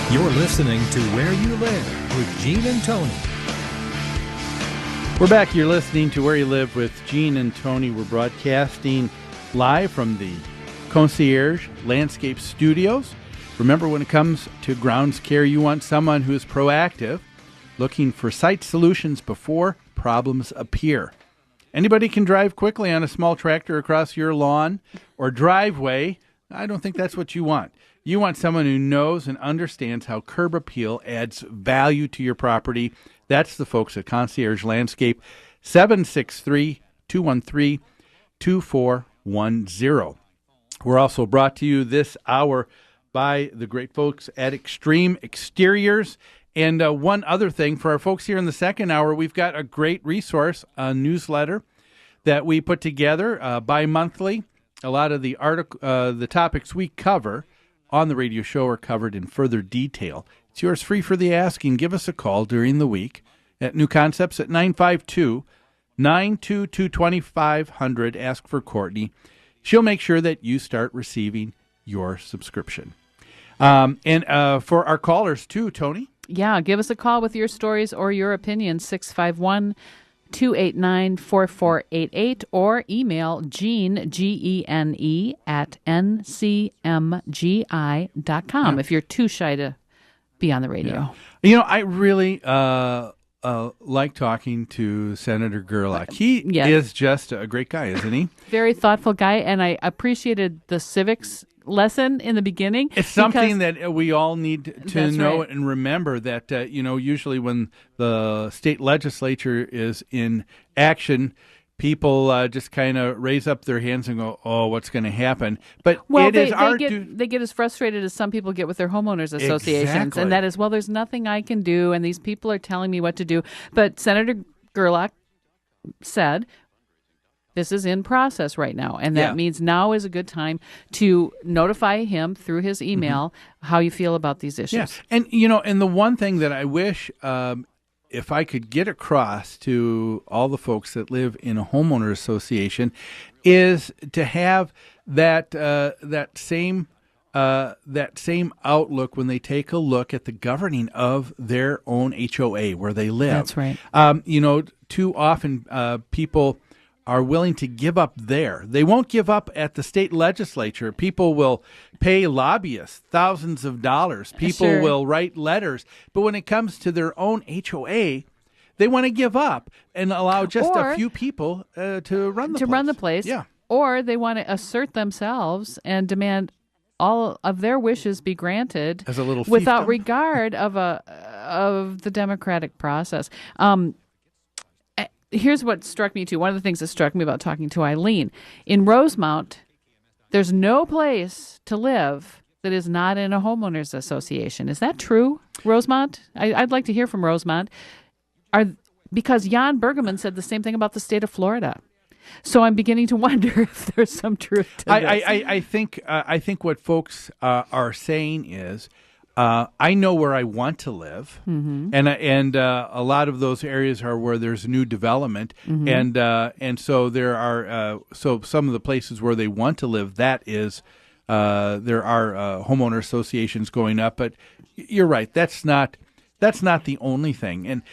You're listening to Where You Live with Gene and Tony. We're back. You're listening to Where You Live with Gene and Tony. We're broadcasting live from the Concierge Landscape Studios. Remember, when it comes to grounds care, you want someone who is proactive, looking for site solutions before problems appear. Anybody can drive quickly on a small tractor across your lawn or driveway. I don't think that's what you want. You want someone who knows and understands how curb appeal adds value to your property. That's the folks at Concierge Landscape, 763-213-2410. We're also brought to you this hour by the great folks at Extreme Exteriors. And one other thing, for our folks here in the second hour, we've got a great resource, a newsletter that we put together bi-monthly. A lot of the topics we cover on the radio show are covered in further detail. It's yours free for the asking. Give us a call during the week at New Concepts at 952-922-2500. Ask for Courtney. She'll make sure that you start receiving your subscription. And for our callers, too, Tony? Yeah, give us a call with your stories or your opinions, 651-289-4488, or email Gene, Gene, at ncmgi.com if you're too shy to be on the radio. Yeah. You know, I really like talking to Senator Gerlach. He is just a great guy, isn't he? Very thoughtful guy, and I appreciated the civics lesson in the beginning. It's something that we all need to know and remember that, usually when the state legislature is in action, people just kind of raise up their hands and go, oh, what's going to happen? But they get as frustrated as some people get with their homeowners associations. Exactly. And that is, well, there's nothing I can do, and these people are telling me what to do. But Senator Gerlach said, this is in process right now, and that means now is a good time to notify him through his email how you feel about these issues. Yeah. And, and the one thing that I wish if I could get across to all the folks that live in a homeowner association is to have that same outlook when they take a look at the governing of their own HOA where they live. That's right. Too often people are willing to give up there. They won't give up at the state legislature. People will pay lobbyists thousands of dollars. People will write letters. But when it comes to their own HOA, they want to give up and allow just a few people to run the place. Yeah. Or they want to assert themselves and demand all of their wishes be granted as a little without fiefdom. regard of the democratic process. Here's what struck me, too. One of the things that struck me about talking to Eileen. In Rosemount, there's no place to live that is not in a homeowners association. Is that true, Rosemount? I'd like to hear from Rosemount. Because Jan Bergeman said the same thing about the state of Florida. So I'm beginning to wonder if there's some truth to this. I think what folks are saying is, I know where I want to live, and a lot of those areas are where there's new development, and so there are so some of the places where they want to live. That is, there are homeowner associations going up, but you're right. That's not the only thing. And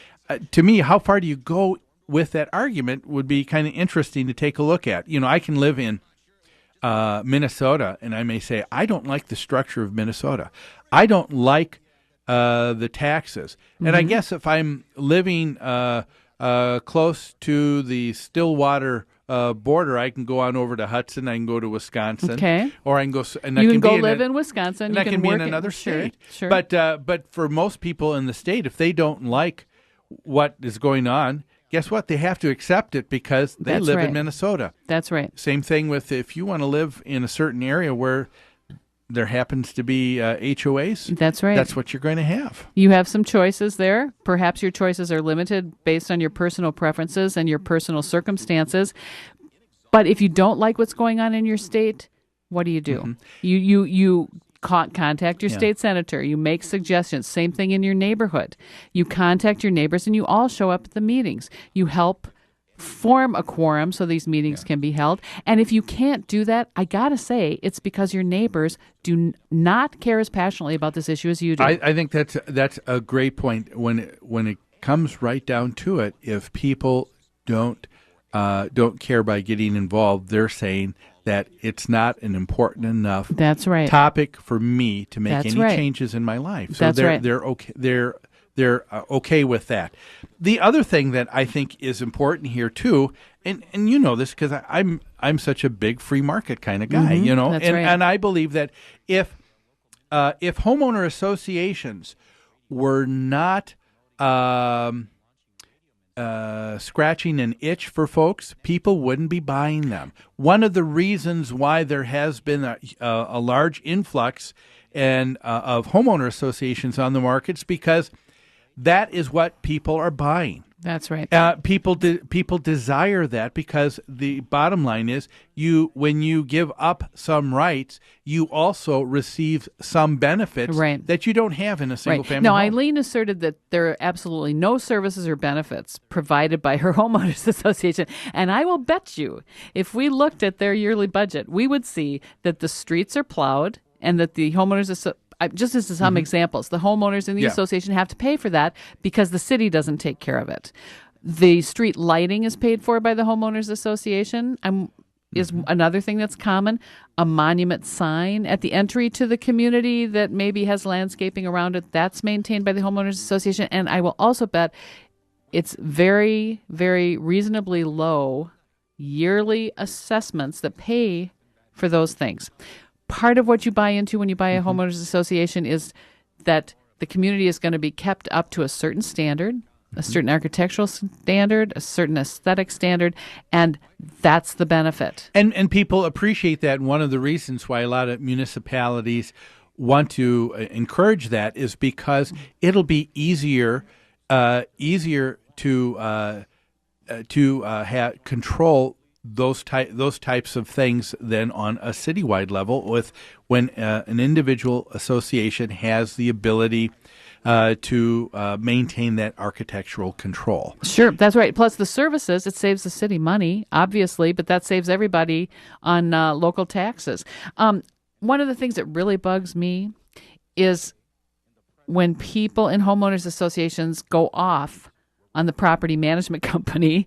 to me, how far do you go with that argument would be kind of interesting to take a look at. I can live in Minnesota, and I may say I don't like the structure of Minnesota. I don't like the taxes. And I guess if I'm living close to the Stillwater border, I can go on over to Hudson. I can go to Wisconsin. Okay. Or I can go. And you I can go live in Wisconsin. And you I can be work in another state. Sure. But for most people in the state, if they don't like what is going on, guess what? They have to accept it because they live in Minnesota. That's right. Same thing with if you want to live in a certain area where there happens to be HOAs. That's right. That's what you're going to have. You have some choices there. Perhaps your choices are limited based on your personal preferences and your personal circumstances. But if you don't like what's going on in your state, what do? You contact your state senator. You make suggestions. Same thing in your neighborhood. You contact your neighbors, and you all show up at the meetings. You help form a quorum so these meetings can be held. And if you can't do that, I got to say, it's because your neighbors do not care as passionately about this issue as you do. I think that's a great point. When it comes right down to it, if people don't care by getting involved, they're saying that it's not an important enough topic for me to make any changes in my life. So they're okay. They're okay with that. The other thing that I think is important here too, and you know this because I'm such a big free market kind of guy, you know, and I believe that if homeowner associations were not scratching an itch for folks, people wouldn't be buying them. One of the reasons why there has been a large influx of homeowner associations on the market is because that is what people are buying. That's right. People desire that because the bottom line is when you give up some rights, you also receive some benefits that you don't have in a single family Now, home. Eileen asserted that there are absolutely no services or benefits provided by her homeowners association. And I will bet you, if we looked at their yearly budget, we would see that the streets are plowed and that the homeowners just as some examples, the homeowners in the association have to pay for that because the city doesn't take care of it. The street lighting is paid for by the homeowners association. Is another thing that's common. A monument sign at the entry to the community that maybe has landscaping around it, that's maintained by the homeowners association. And I will also bet it's very, very reasonably low yearly assessments that pay for those things. Part of what you buy into when you buy a homeowners association is that the community is going to be kept up to a certain standard, a certain architectural standard, a certain aesthetic standard, and that's the benefit. And people appreciate that. And one of the reasons why a lot of municipalities want to encourage that is because it'll be easier to control those types of things than on a citywide level when an individual association has the ability to maintain that architectural control. Sure, that's right. Plus the services, it saves the city money, obviously, but that saves everybody on local taxes. One of the things that really bugs me is when people in homeowners associations go off on the property management company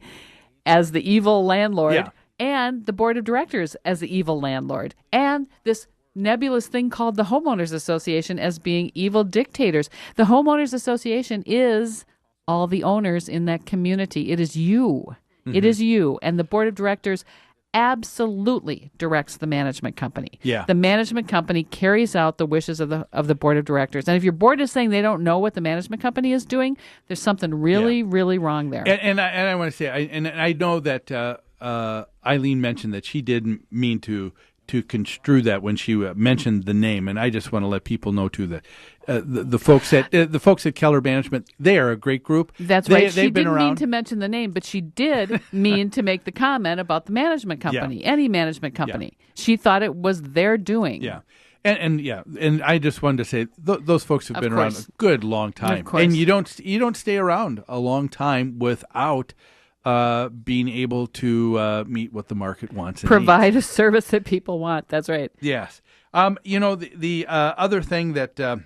as the evil landlord, and the board of directors as the evil landlord, and this nebulous thing called the homeowners association as being evil dictators. The homeowners association is all the owners in that community. It is you. It is you. And the board of directors absolutely directs the management company. Yeah. The management company carries out the wishes of the board of directors. And if your board is saying they don't know what the management company is doing, there's something really, really wrong there. And I want to say, I know that Eileen mentioned that she didn't mean to construe that when she mentioned the name, and I just want to let people know too that the folks at Keller Management, they are a great group. That's right. She didn't mean to mention the name, but she did mean to make the comment about the management company, any management company. Yeah. She thought it was their doing. Yeah. And I just wanted to say those folks have been around a good long time, and you don't stay around a long time without being able to meet what the market wants and provide needs. A service that people want. That's right. Yes. The other thing that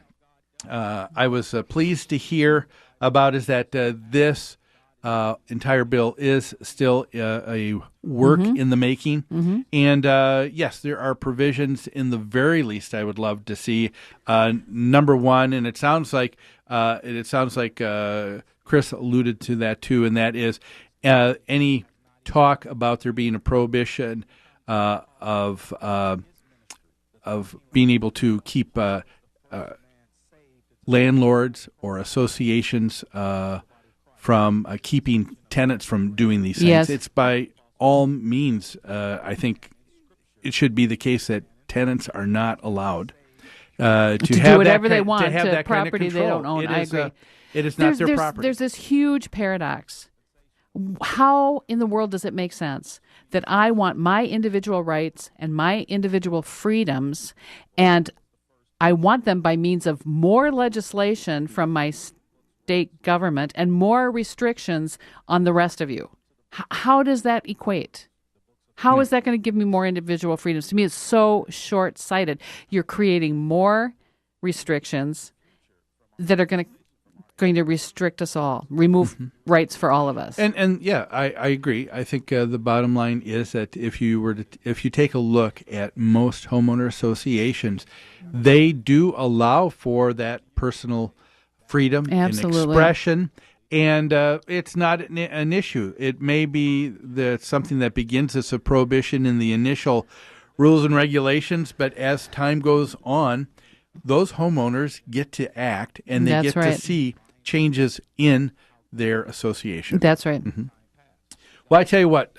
I was pleased to hear about is that this entire bill is still a work in the making. And yes, there are provisions in the very least I would love to see. Number one, and it sounds like Chris alluded to that too, and that is any talk about there being a prohibition of being able to keep landlords or associations from keeping tenants from doing these things. Yes. It's by all means, I think it should be the case that tenants are not allowed to do whatever they want to property they don't own. I agree. It is not their property. There's this huge paradox. How in the world does it make sense that I want my individual rights and my individual freedoms, and I want them by means of more legislation from my state government and more restrictions on the rest of you? How does that equate? How is that going to give me more individual freedoms? To me, it's so short-sighted. You're creating more restrictions that are going to restrict us all, remove rights for all of us. And yeah, I agree. I think the bottom line is that if you take a look at most homeowner associations, they do allow for that personal freedom and expression. And it's not an issue. It may be something that begins as a prohibition in the initial rules and regulations, but as time goes on, those homeowners get to act, and they get to see changes in their association. That's right. Well, I tell you what,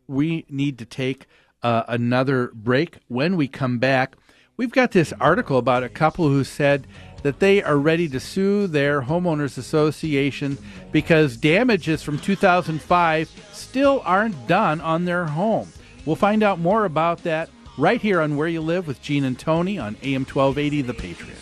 we need to take another break. When we come back, we've got this article about a couple who said that they are ready to sue their homeowners association because damages from 2005 still aren't done on their home. We'll find out more about that right here on Where You Live with Gene and Tony on AM 1280, The Patriot.